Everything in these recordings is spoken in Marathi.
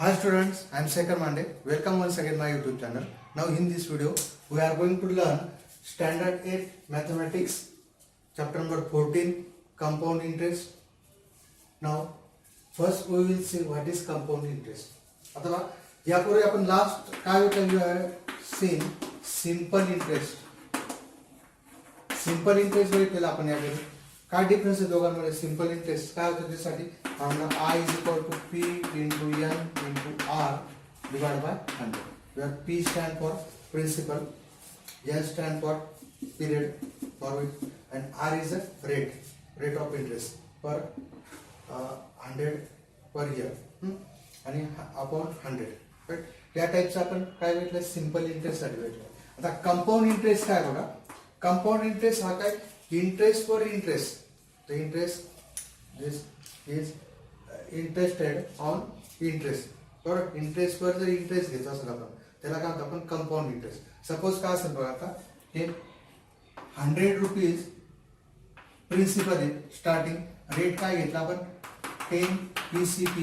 Hi students, I am Shekhar Mande. Welcome once again my YouTube channel. Now in this video, we are going to learn Standard 8 Mathematics, chapter number 14, Compound Interest. Now, first we will see what is compound interest. अथवा यापूर्वी आपण लास्ट काय व्हॅल्यू आहे सीन सिंपल इंटरेस्ट. सिंपल इंटरेस्ट बघितलेला आपण याकडे. काय डिफरन्स आहे दोघांमध्ये? सिंपल इंटरेस्ट काय होतं त्यासाठी आम्हाला I is equal to P into N into R divided by 100, where P stand for principal, N stand for period for which, and R is a rate of interest per 100 per year आणि अपॉन 100. राईट, त्या टाइपचं आपण काय भेटलं? सिंपल इंटरेस्ट साठी भेटलं. आता कंपाऊंड इंटरेस्ट काय बघा. कंपाऊंड इंटरेस्ट हा काय? Interest for interest. The interest this is interested on interest. बरोबर, इंटरेस्ट वर जर इंटरेस्ट घ्यायचा असेल आपण त्याला काय म्हणतो आपण? Compound interest. सपोज काय असेल बघा, आता हे 100 रुपीज प्रिन्सिपल आहे. स्टार्टिंग रेट काय घेतला आपण? 10 PCP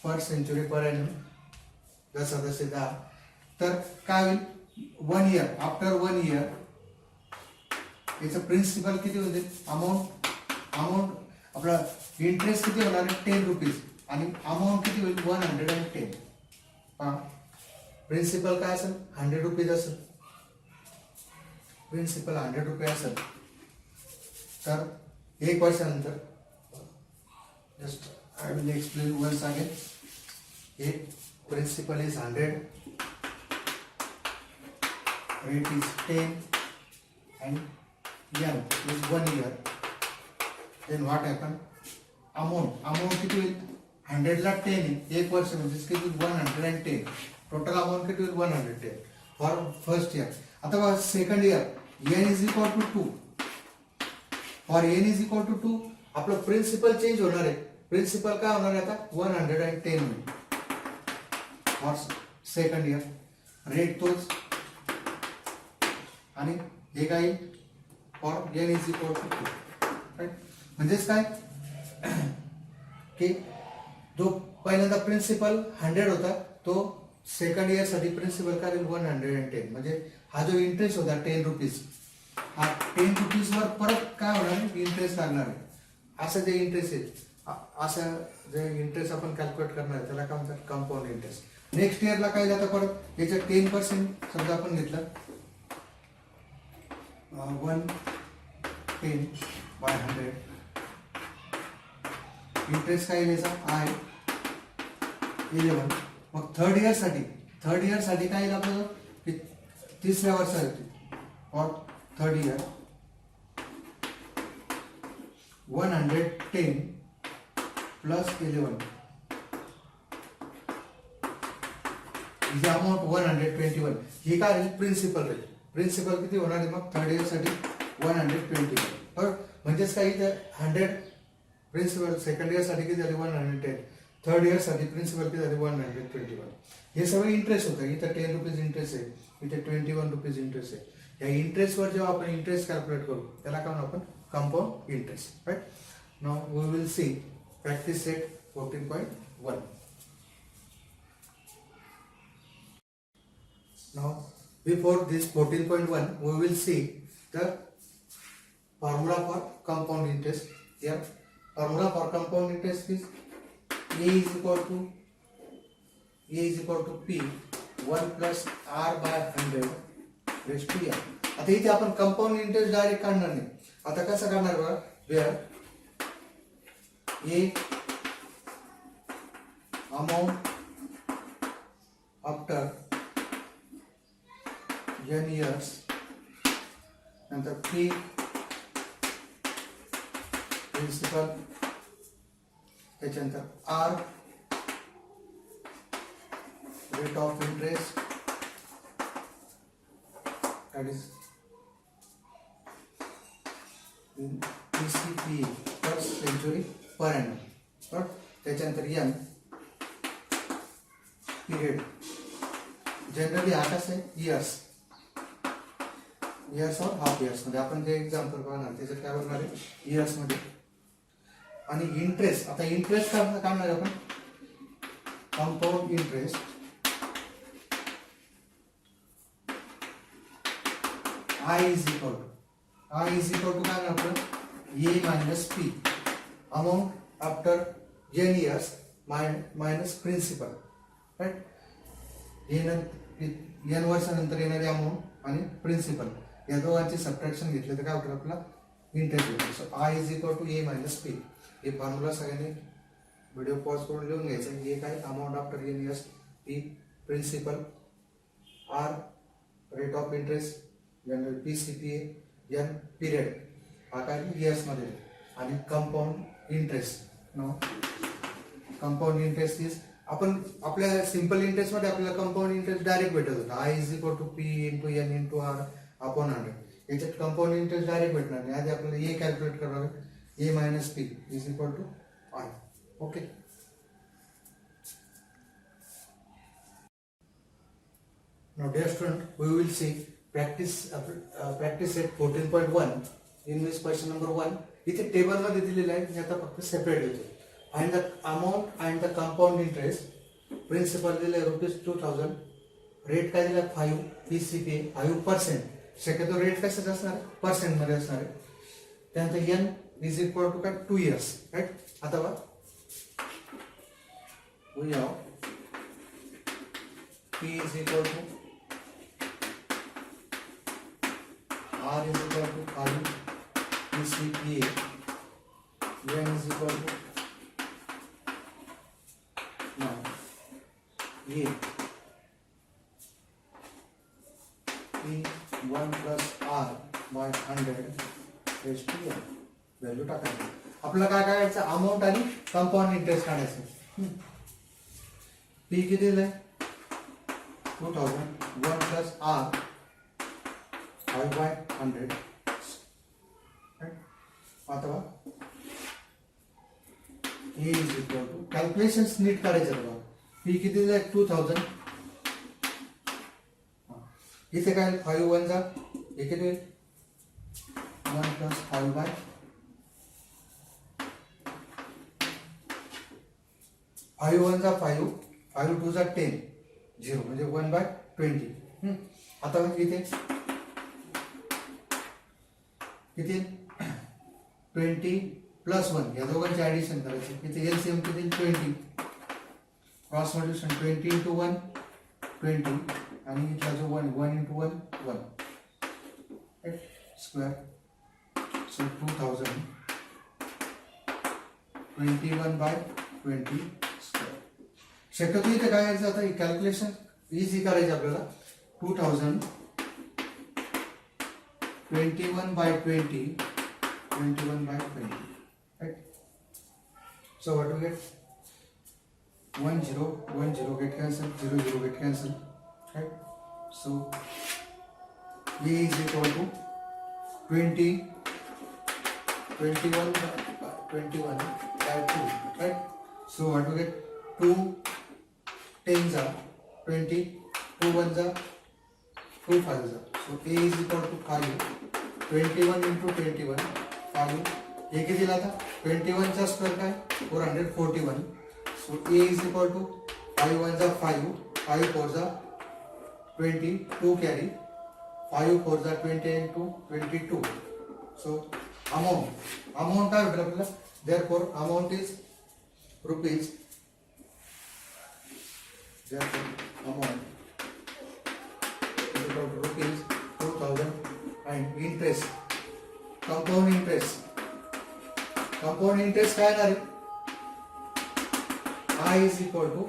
per century per ANM, जसा जसे 10. तर काय होईल? 1 इयर, आफ्टर 1 इयर याचं प्रिन्सिपल किती होते? अमाऊंट आपला इंटरेस्ट किती होणार आहे? 10 रुपीज आणि अमाऊंट किती होईल? 110. प्रिन्सिपल काय असेल? 100 रुपीज असेल. प्रिन्सिपल 100 रुपये असेल तर 1 वर्षानंतर, just I will explain once again. हे principal is 100, rate is 10 and N is 1 year. Then what happen? Amount किती होईल? 100 ला 10 आहे, 1 वर्ष म्हणजे किती? 110. टोटल अमाऊंट किती होईल? 110 फॉर फर्स्ट इयर. आता second year N is equal to 2. For N is equal to 2 आपलं प्रिन्सिपल चेंज होणार आहे. प्रिन्सिपल काय होणार आहे आता? 110 होईल फॉर सेकंड इयर. रेट तोच आणि हे काय? For N is equal to 2. Right, म्हणजेच काय की जो पहिल्यांदा प्रिन्सिपल 100 होता तो सेकंड इयर साठी प्रिन्सिपल काय? 110. म्हणजे हा जो इंटरेस्ट होता 10 रुपीज, हा 10 रुपीज वर परत काय होणार? इंटरेस्ट लागणार आहे. असं जे इंटरेस्ट आहे, असं जे इंटरेस्ट आपण कॅल्क्युलेट करणार आहे त्याला काय म्हणतात? Compound interest. नेक्स्ट इयरला काय जातं परत? याच्या 10% समजा आपण घेतलं 110 by 100. इंटरेस्ट काय याचा? आहे 11. मग थर्ड इयर साठी काय येईल आपल्याला? तिसऱ्या वर्षासाठी for third year 110 plus 11 is amount 121. ही काय आहे? Principal rate. प्रिन्सिपल किती होणार आहे मग थर्ड इयर साठी? 120. बरोबर, म्हणजेच काही 100 प्रिन्सिपल. सेकंड इयर साठी किती झाले? 110. थर्ड इयर साठी प्रिन्सिपल किती झाले? 121. हे सगळे इंटरेस्ट होतं. इथं 10 रुपीज इंटरेस्ट आहे, इथे 21 रुपीज इंटरेस्ट आहे. या इंटरेस्टवर जेव्हा आपण इंटरेस्ट कॅल्क्युलेट करू त्याला काय म्हणू आपण? Compound interest. Right, now we will see practice set 14.1. Now before this 14.1 we will see the formula for compound interest. Here formula for compound interest is A is equal to P 1 plus R by 100 raised to N. आता इथे आपण कंपाऊंड इंटरेस्ट डायरेक्ट काढणार नाही. आता कसं काढणार बघा? Where A amount after N years, नंतर P प्रिन्सिपल, त्याच्यानंतर R rate of interest, that is PCP per century per annum. बरोबर, त्याच्यानंतर N पिरियड. जनरली हा कसं आहे? इयर्स और हाफ इयर्स मध्ये आपण जे एक्झाम्पल पाहणार त्याच्यात काय बघणार आहे? इयर्स मध्ये. आणि इंटरेस्ट, आता इंटरेस्ट काढणार आपण compound interest I is equal to काय आपलं A minus P amount after n years minus principal, right? n वर्षानंतर येणारी अमाऊंट आणि प्रिन्सिपल या दोघांची सबट्रॅक्शन घेतले तर काय होतं आपला इंटरेस्ट भेटेल. So I is equal to A minus P. हे फॉर्म्युला सगळ्यांनी व्हिडिओ पॉज करून लिहून घ्यायचा. हे काय amount after N years, P principal, R rate of interest, N P C P N period, हा काय इयर्स मध्ये, आणि compound interest. No compound interest is आपण आपल्या सिंपल इंटरेस्ट मध्ये आपल्याला कंपाऊंड इंटरेस्ट डायरेक्ट भेटत होता. I is equal to P into N into R upon 100. याच्यात कंपाऊंड इंटरेस्ट डायरेक्ट भेटणार नाही. आधी आपल्याला ए कॅल्क्युलेट करावं. A minus P is equal to I. Okay. Now dear student, we will see practice at 14.1 in this question number 1. इथे टेबल मध्ये दिलेलं आहे. मी आता फक्त सेपरेट घेतो. And the amount and the compound interest, principal दिले ₹2000, रेट काय दिला 5, PCPA 5%. शक्यतो रेट कशाचा असणार, पर्सेंट मध्ये असणार आहे. त्यानंतर n इज इक्वल टू काय 2 इयर्स, राईट. आता बघा we have P is equal to R is equal to 5 PCPA, n is equal to now A P1 plus R by 100 raised to n. Value टाकायची. आपल्याला काय करायचं, अमाऊंट आणि कंपाऊंड इंटरेस्ट काढायचं. पी किती दिलंय 2000, 1 प्लस आर 5 by 100. आता ए इज इक्वल टू, कॅल्क्युलेशन्स नीट करायचं बघा. पी किती दिलंय 2000, इथे काय 5 1 जा, हे किती 1 प्लस 5 by 5 1 जा 5, 5 2 जा 10, 0 म्हणजे 1 by 20. आता इथे किती 20 प्लस 1, या दोघांचे ऍडिशन करायचे. इथे एलसीएम किती 20, क्रॉस मल्टिप्लिकेशन 20 इंटू 1 20, आणि इथला जो 1 into 1 1 square. So 2000 21 by 20 square. शक्यतो इथे काय करायचं, आता कॅल्क्युलेशन इझी करायची आपल्याला. 2000 21 by 20, 21 by 20, right? So what do we get? 1 0 1 0 get cancelled, 0 0 get cancelled, right? So A is equal to 20 21 by 21 by 2, right? So what do we get? 2 10s are 20, 2 1s are 2 5s are. So A is equal to 5, 21 into 21 5. A किती दिला था 21 चा स्क्वेअर काय 441. So A is equal to 5 1s are 5, 5 4s are 20, 2 carry, 5 4s are 20 into 22. So amount काय भेटेल आपल्याला. Therefore amount is rupees. Therefore amount is equal to rupees 2000. And interest, compound interest काय येणार आहे, I is equal to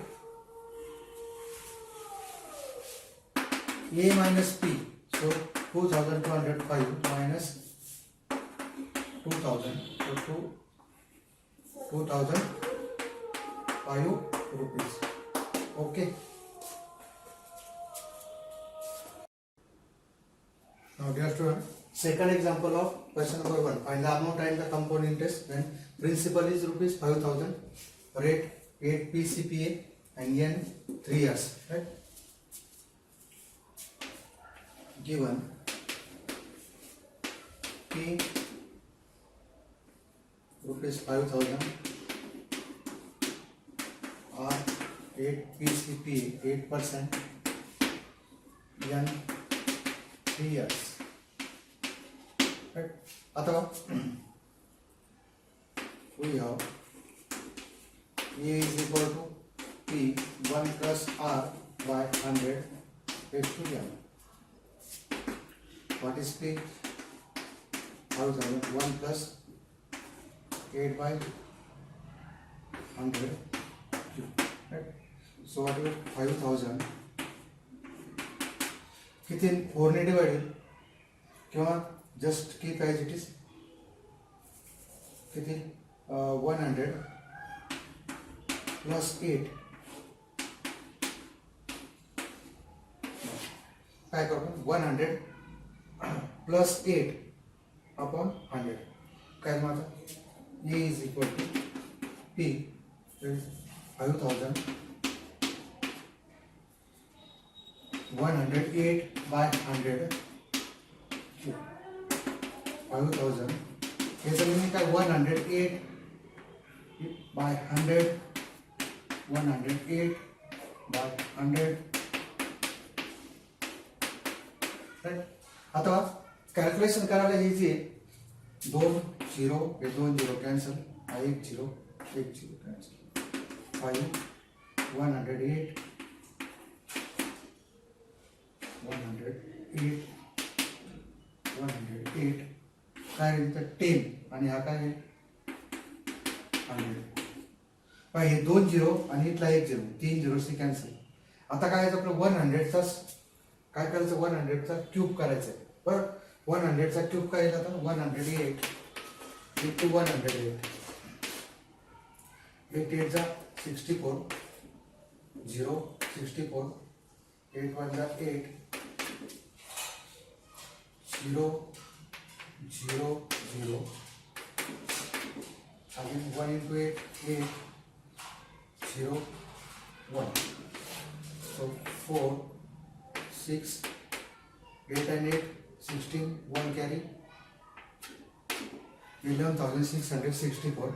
A minus P. So 2205 minus 2000, so 2005 rupees. Okay. Now dear student, second example of question number 1. Find the amount and the compound interest when principal is rupees 5000, rate 8 PCPA and n 3 years, right? Given P rupees 5000, R 8 PCP 8%, N 3 years. Right? अथवा we have A is equal to P 1 plus R by 100 raised to N. What is P? 1 plus 8 by 100 cube. Right? So what is 5000? किती 4 ने डिवाइडेड किंवा just keep as it is किती 100 प्लस 8 काय करू 100 प्लस 8 अपॉन 100 काय माझा A is equal to P 5000 108 by 100 5000 याचा लिमिट काय 108 by 100 108 by 100 राइट आता कॅल्क्युलेशन करायला इझी आहे 2 0 हे 2 0 कॅन्सल 1 0 कॅन्सल 5 108 108 काय तर 10 आणि हा काय 100 पण हे 2 0 आणि इथला 1 0 3 0 से कॅन्सल आता काय आपलं 100 चा काय करायचं 100 चा क्यूब करायचं आहे बरं 100 चा क्यूब काय येईल आता 108 into 108 8 8 चा 64 0 64 8 1 चा 8 0 0 0 again 1 into 8 8 0 1 so 4 6 8 and 8 16 1 carry 11664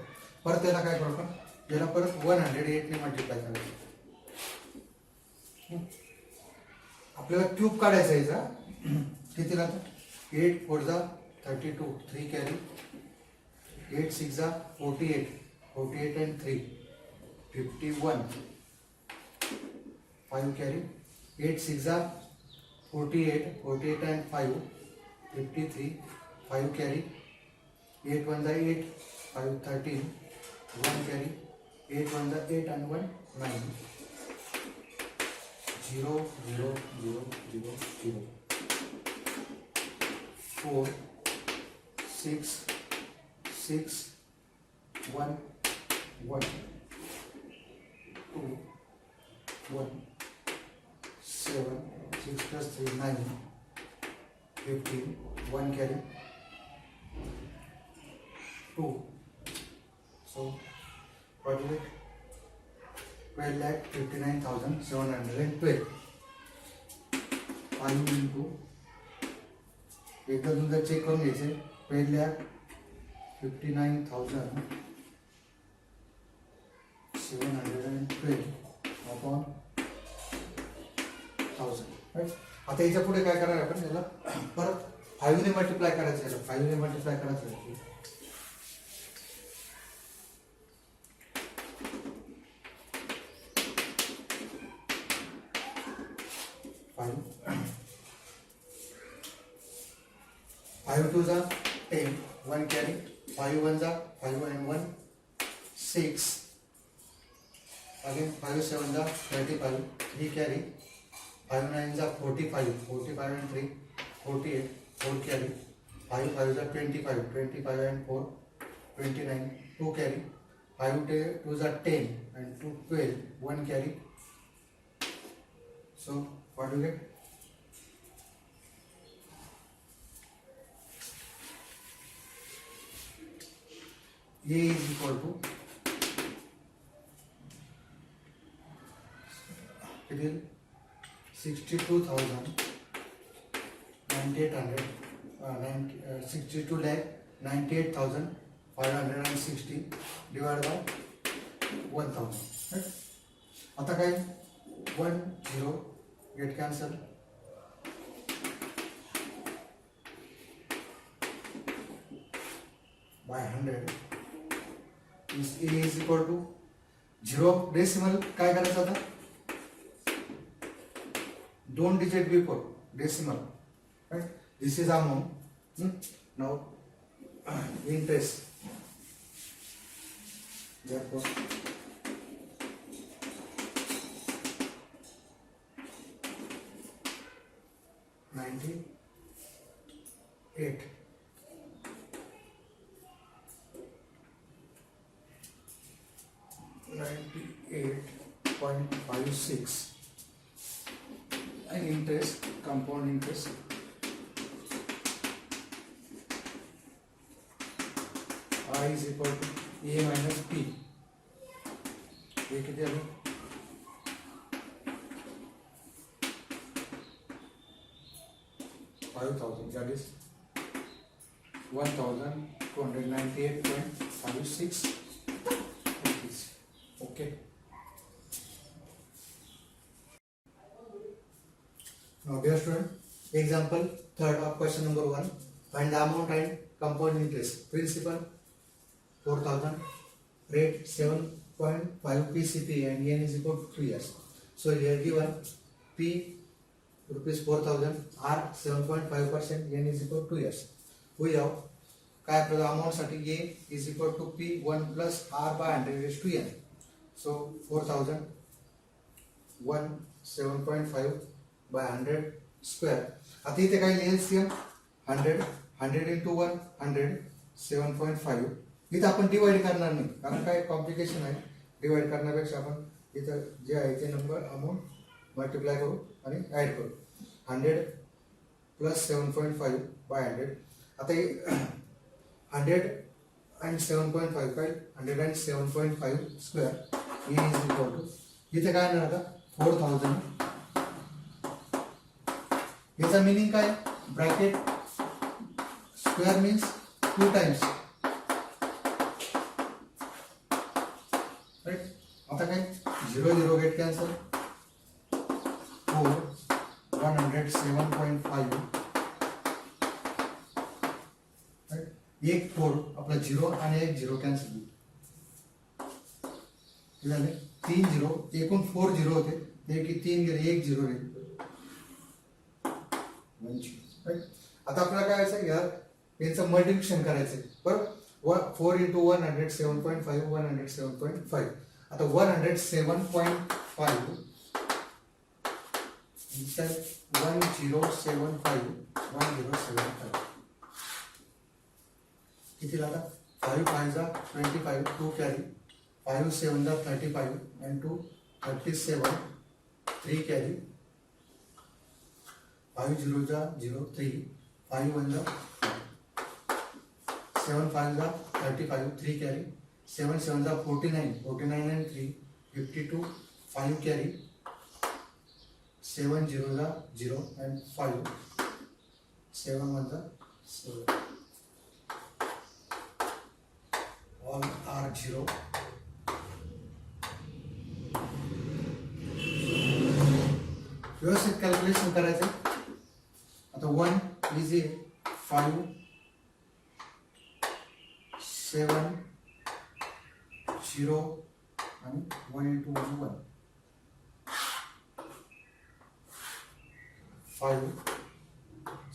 परत त्याला काय करू आपण याला परत 108 ने मल्टिप्लाय करायचं आपल्याला क्यूब काढायचा याचा किती लागतं 8 4 जा 32 3 कॅरी 8 6 जा 48 48 and 3 51 5 कॅरी 8 6 जा 48 48 and 5 53 5 कॅरी 8 1 जा 8 5 13 1 कॅरी 8 1 जा 8 and 1 9 0 0 0 0 0 4 6 6 1 1 2 1 7 6 plus 3 9 15 1 carry 2 so what is it 12,59,712 5 into एकदा तुमचा चेक करून घ्यायचे 12,59,712 अपॉन 1000 राईट आता याच्या पुढे काय करणार आपण याला परत 5 ने मल्टिप्लाय करायचं याला 5 ने मल्टिप्लाय करायचं 5 2 जा 10 1 carry 5 1 जा 5 and 1 6 again 5 7 जा 35 3 carry 5 9 जा 45 45 and 3 48 4 carry 5 5 जा 25 25 and 4 29 2 carry 5 2 जा 10 and 2 12 1 carry so what do you get A is equal to it is 62 lakh 98,560 divided by 1000 right? आता काय 1 0 get cancel, by 100 is a is equal to 0 decimal काय करायचं आता 2 digit before decimal, right. This is amount. Now interest, therefore 98 98.56 and interest, compound interest I is equal to A minus P. ये कितने आगे 5,000, that is 1,298.56 rupees. Okay. Now dear student, example third of question number 1. Find the amount and compound interest. Principal 4,000, rate 7.5 PCP and n is equal to 3 years. So here given P rupees 4,000, R 7.5%, n is equal to 2 years. We have काय आपल्याला अमाउंट साठी A is equal to P 1 plus R by 100 raised to n. So 4,000 1 7.5 by 100 square. आता इथे काय LCM 100 into 1 100 7.5. इथं आपण डिवाइड करणार नाही कारण काय कॉम्प्लिकेशन आहे. डिवाइड करण्यापेक्षा आपण इथं जे आहे ते नंबर अमाउंट मल्टिप्लाय करू आणि ऍड करू. 100 plus 7.5 by 100. आता 100 and 7.5 काय 107.5 square n is equal to इथे काय येणार आता 4,000. याचा मीनिंग काय bracket square means 2 times, right. आता काय 0 0 गेट कॅन्सल 4 107.5, राइट. एक 4 आपला 0 आणि एक 0 कॅन्सल झाले 3 0 एकूण 4 0 होते ते की 3 गेले 1 0 राहील, राइट. आता आपल्याला काय करायचं यार यांचं मल्टिप्लिकेशन करायचं बरोबर. 4 into 107.5 107.5. आता 107.5 inside 1075 किती लागला 5 5 जा 25 2 कॅरी 5 7 जा 35 and 2 37 3 कॅरी 5 0 जा 0 3 5 1 जा 7 5 जा 35 3 कॅरी 7 7 जा 49 49 and 3 52 5 कॅरी 7 0 जा 0 and 5 7 1 जा 7. All are 0. व्यवस्थित कॅल्क्युलेशन करायचं. आता 1 इज 5 7 0 आणि 1 into 1 1 5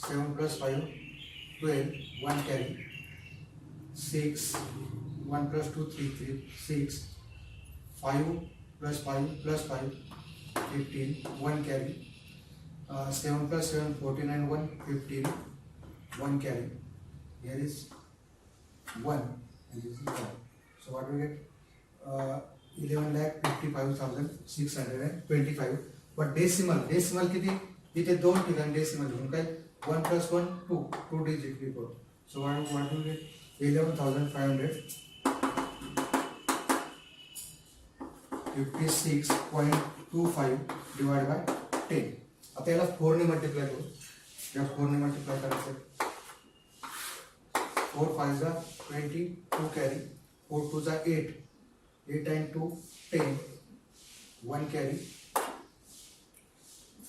7 plus 5 12 1 carry 6 1 plus 2 3 3 6 5 plus 5 plus 5 15 1 carry 7 plus 7 14 and 1 15 1 carry. Here is 1 and this is 1. So what we get 11,55,625. But decimal किती इथे 2 ठिकाणी डेसिमल घेऊन काय 1 plus 1 2 digit before. So what do we get 11,556.25 divided by 10. आता याला 4 ने मल्टिप्लाय करू. या 4 ने मल्टिप्लाय करायचं 4 5 जा 20 2 कॅरी 4 2 जा 8 8 and 2 10 1 carry,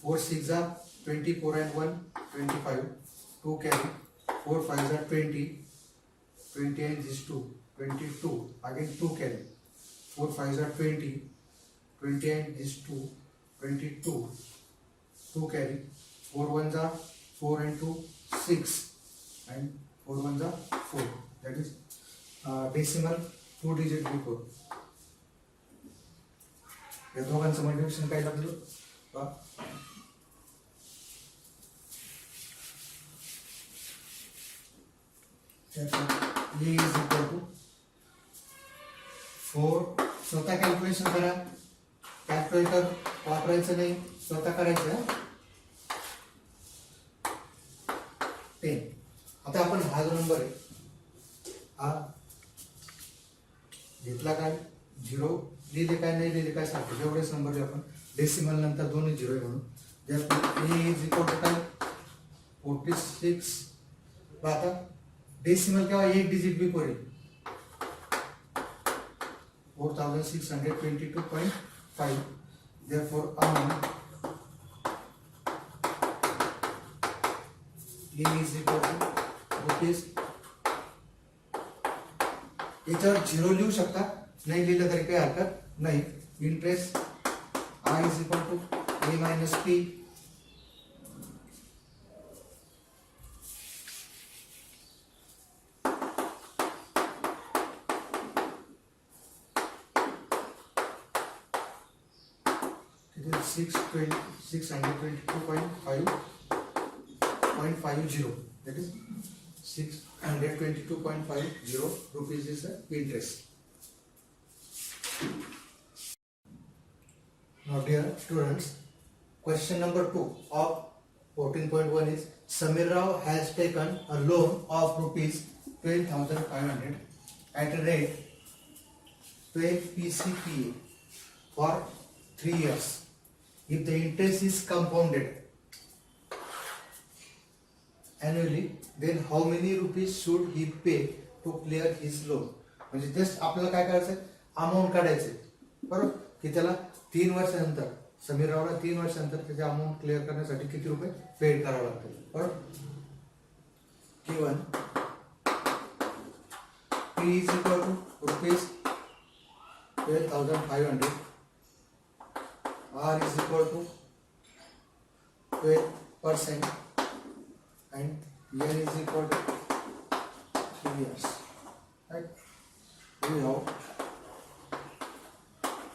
4 6 are 24 and 1 25, 2 carry, 4 5 are 20, 20 and this 2 22, again 2 carry, 4 5 are 20, 20 and this 2 22, 2 carry, 4 1s are 4 and 2 6 and 4 1s are 4, that is decimal 2 digit before. या दोघांचं मल्टिप्लिकेशन काय लागलं पहा. A is equal to 4. स्वतः कॅल्क्युलेशन करा, कॅल्क्युलेटर वापरायचं नाही, स्वतः करायचं. 10. आता आपण हा जो नंबर आहे हा घेतला काय, 0 लिहिले काय नाही लिहिले काय सारखं एवढेच नंबर आपण डेसिमल नंतर दोन्ही 0 आहे म्हणून. A is equal to काय 46. आता डेसिमल केव्हा एक डिजिट बिफोर आहे 4622.5. therefore amount A is equal to rupees. याच्यावर 0 लिहू शकता, नाही लिहिलं तरी काही हरकत नाही. Interest I is equal to A minus P. It is 622.50. That is 622.50 rupees is the interest. Now dear students, question number 2 of 14.1 is Samir Rao has taken a loan of rupees 12,500 at a rate 12 PCPA for 3 years. If the interest is compounded annually, then how many rupees should he pay to clear his loan? म्हणजे जस्ट आपल्याला काय करायचं, अमाऊंट काढायचं बरोबर, की त्याला 3 वर्षानंतर, समीर रावला 3 वर्षानंतर त्याचे अमाऊंट क्लिअर करण्यासाठी किती रुपये पेड करावे लागतील बरोबर. Given P is equal to rupees 12,500, R is equal to 12% and N is equal to 3 years. Right? We have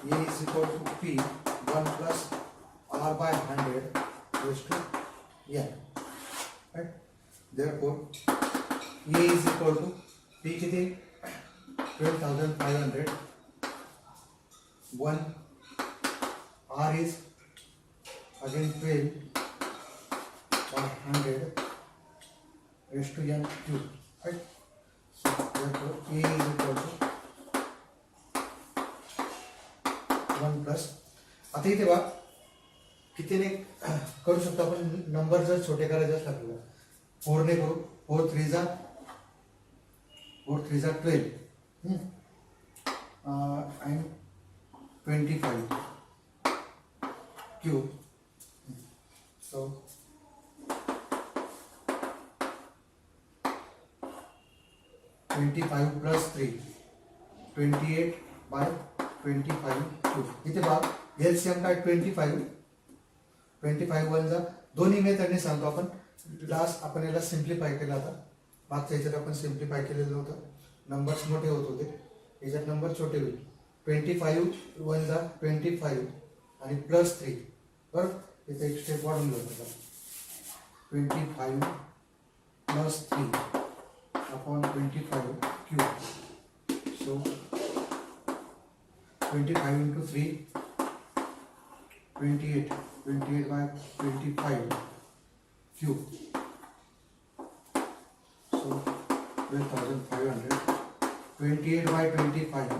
A is equal to P 1 plus R by 100 raised to N. Right? Therefore, A is equal to P किती 12,500, 1 R is again 12 or 100 raised to N cube. Right? So therefore A is equal to 1 plus. आता इथे बघा कितीने करू शकतो आपण, नंबर जर छोटे करायचे असतात आपल्याला 4 ने करू, 4 3 जा 12 and 25 cube. So 25 plus 3 28 by 25 cube. इथे बघा एलसीएम काय 25 वन जा दोन्ही मेथडने सांगतो आपण. लास्ट आपण याला सिम्प्लिफाय केला होता, मागच्या याच्यात आपण सिम्प्लिफाय केलेलं होतं, नंबर्स मोठे होत होते, याच्यात नंबर छोटे होईल. 25 वन जा 25 आणि प्लस 3 बरोबर, इथे एक स्टेप वाढून घेतो. 25 plus 3 upon 25 cube. So 25 into 3 28 by 25 cube. So 12,500 28 by 25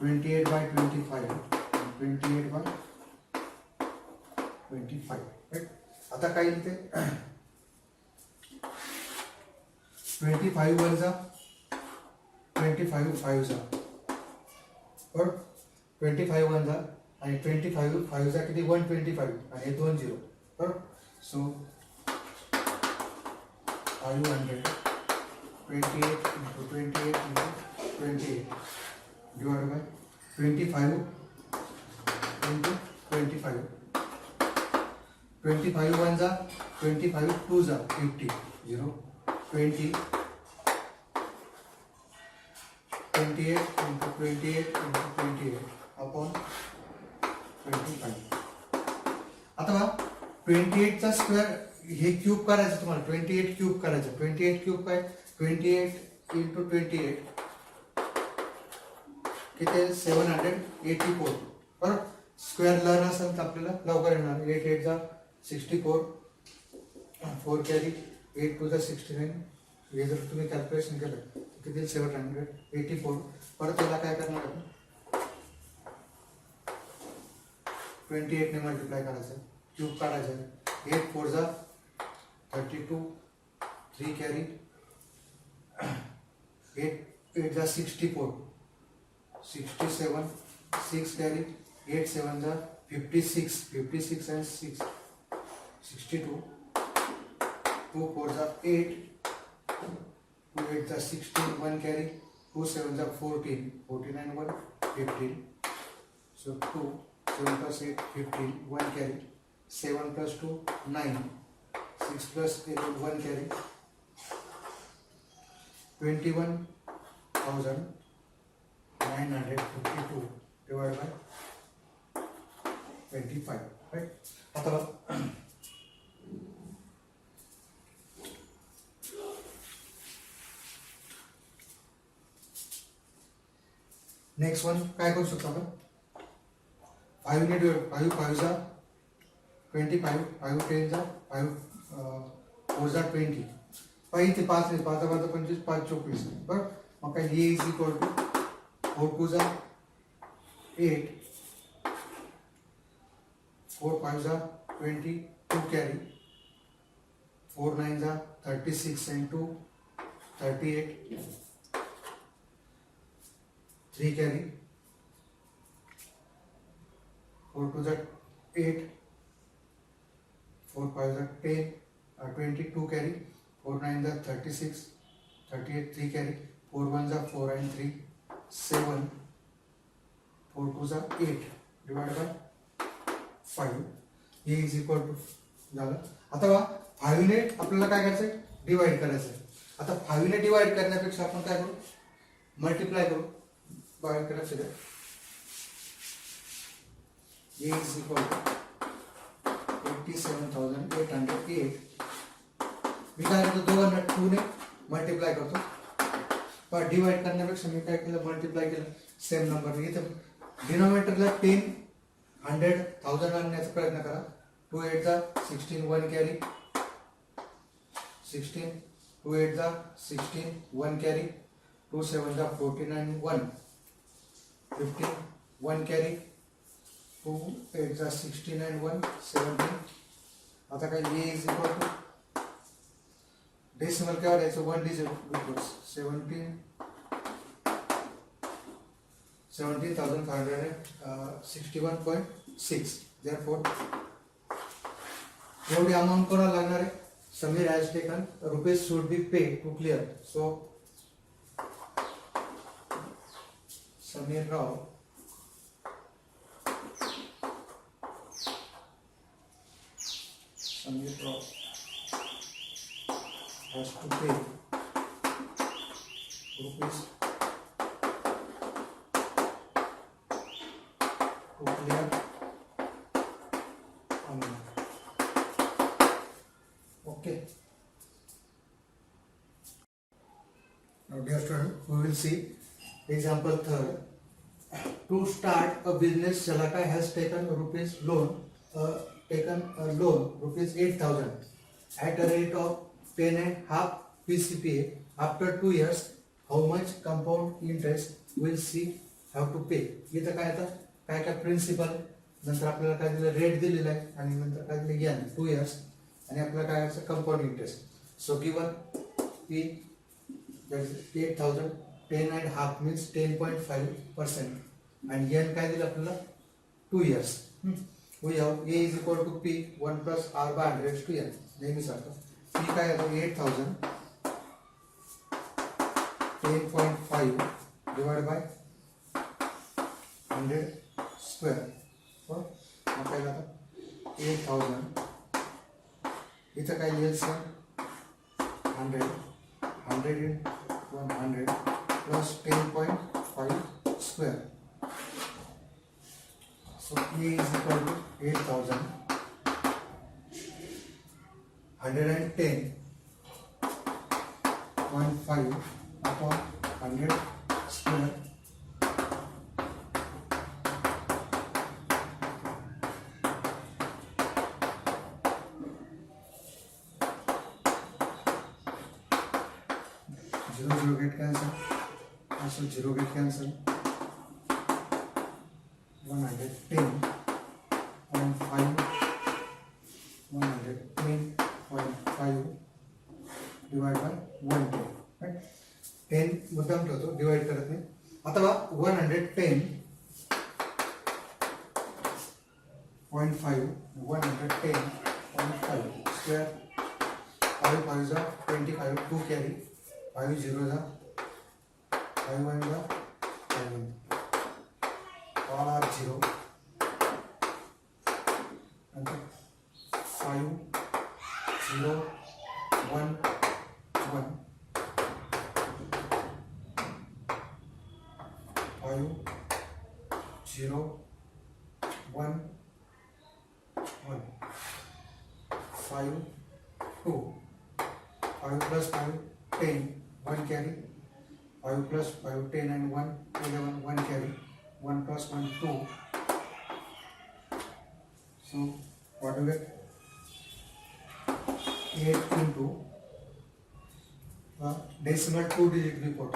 and 28 by 25. Right? आता काय लिहिते 25 वन जा 25 5 जा और 25 वन जा आणि 25 फाईव्हचा किती 125 आणि हे 2 झिरो बरोबर. So 500 28 into 28 into 28 divided by 25 into 25. 25 1 जा 25 2 जा 50 0 20 28 into 28 into 28 upon 25. आता बघा 28 चा स्क्वेअर हे क्यूब करायचं तुम्हाला 28 क्यूब करायचं 28 क्यूब काय 28 into 28 किती 784 बरोबर. स्क्वेअर लर्न असेल तर आपल्याला लवकर येणार 8 8 जा 64 4 कॅरी 8 2 जा 69 हे जर तुम्ही कॅल्क्युलेशन केलं तर किती 784 परत त्याला काय करणार आपण 28 ने मल्टिप्लाय करायचं क्यूब काढायचं 8 4 जा 32 3 कॅरी 8 8 जा 64 67 6 कॅरी 8 7 जा 56 56 and 6 62 2 4 जा 8 2 8 जा 16 1 carry 2 7 जा 14 14 and 1 15 so 2 7 plus 8 15 1 carry 7 plus 2 9 6 plus 8 1 carry 21,952 divided by 25 right. आता नेक्स्ट वन काय करू शकतो आपण 5 ने डिवाइड 5 5 जा 25 5 10 जा 5 4 जा 20 5 ते 5 ने 5 5 25 5 24 बरोबर. मग काय हे इज इक्वल टू 4 2 जा 8 4 5 जा 20 2 carry 4 9 जा 36 and 2 38 3 carry 4 2 जा 8 4 5 जा 10 22 carry 4 9 जा 36 38 3 carry 4 1 जा 4 and 3 7 4 2 जा 8 divided by 5 हे इज इक्वल टू झालं. आता बघा 5 ने आपल्याला काय करायचं डिवाइड करायचं. आता 5 ने डिवाइड करण्यापेक्षा आपण काय करू मल्टिप्लाय करू बाहेर करायचं हे इज इक्वल टू 87,808. मी काय करतो दोघांना 2 ने मल्टिप्लाय करतो पण डिवाइड करण्यापेक्षा मी काय केलं मल्टिप्लाय केलं सेम नंबर इथे डिनॉमिनेटरला 10 100 1000 आणण्याचा प्रयत्न करा 2 8 जा 16 1 कॅरी 16 2 8 जा 16 1 कॅरी 2 7 जा 14 and 1 15 1 कॅरी 2 8 जा 16 and 1 17. आता काय हे इज इक्वल टू डेसिमल काय वाढायचं 1 डिजिट 17,561.6. therefore एवढी अमाउंट कोणाला लागणार आहे Sameer has taken rupees should be pay to clear. So Sameer Rao has to pay rupees to clear amount. Okay. Now dear student, we will see example third. To start a business, Shalaka has taken a loan rupees 8,000 at a rate of 10.5 PCPA. After 2 years, how much compound interest will she have to pay? इथं काय आता काय काय प्रिन्सिपल नंतर आपल्याला काय दिलं रेट दिलेला आहे आणि नंतर काय दिलं ज्ञान 2 years आणि आपल्याला काय करायचं compound interest. So given P that is 8,000 10.5 means 10.5% आणि n काय दिलं आपल्याला 2 years. We have A is equal to P 1 plus R by 100 raised to N. नेहमीसारखं P काय येतो 8000 10.5 divided by 100 square. मग काय झालं 8000 इथं काय लिहायचं 100 in 100 plus 10.5 square. So A is equal to 8000 110.5 upon 100 square. Zero get cancel. Also zero get cancel. 110.5 divided by 110. Right? 10 मुद्दाम ठेवतो डिवाइड करत नाही. आता 110.5 square 5 5 is 25 2 carry 5 0 is 5 1 is 5 1 all are 0 and 5 0 1 1 5 0 1 1 5 2 5 plus 5 10 1 carry 5 plus 5 10 and 1 11 1 carry 1 plus 1 2. So what do we get 8 into decimal 2 digit report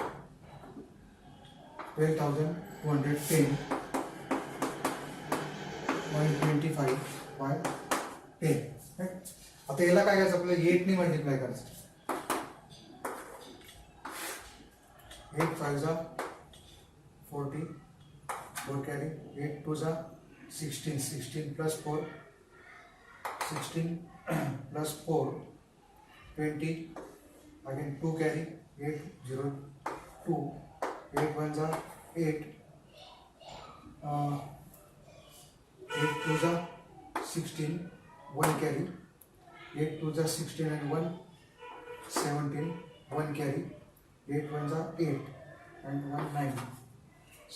12,210.25 by 10. Right? आता याला काय करायचं आपल्याला 8 ने मल्टिप्लाय करायचं 8 5 जा 40 4 carry 8 2 जा 16 16 plus 4 16 plus 4 20 again 2 carry 8 0 2 8 1 जा 8 8 2 जा 16 1 carry 8 2 जा 16 and 1 17 1 carry 8 1 जा 8 and 1 9.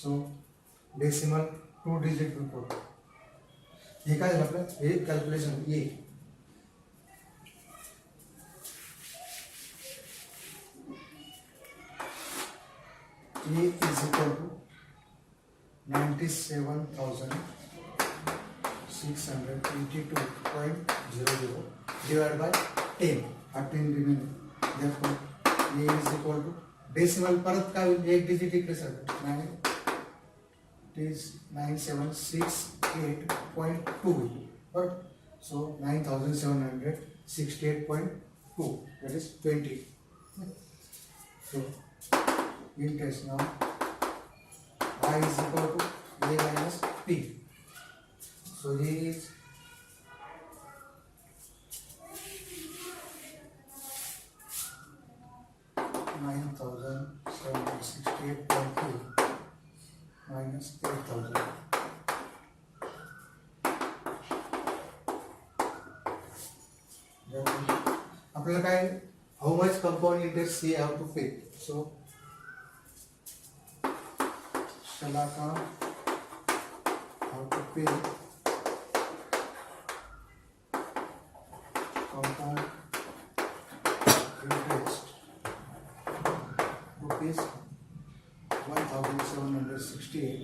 So decimal 2 digit report. हे काय झालं आपलं हे calculation A is equal to 97,682.00 divided by 10 remaining. Therefore A is equal to decimal परत काय होईल एक डिजिट इकडे सरकत 9 it is 9768.2 or so 9768.2 that is 20. So in test now I is equal to A minus P. So A is 9768.2 minus 8,000. आपल्याला काय how much compound interest we have to pay. So Shalaka how to pay compound interest rupees 1,768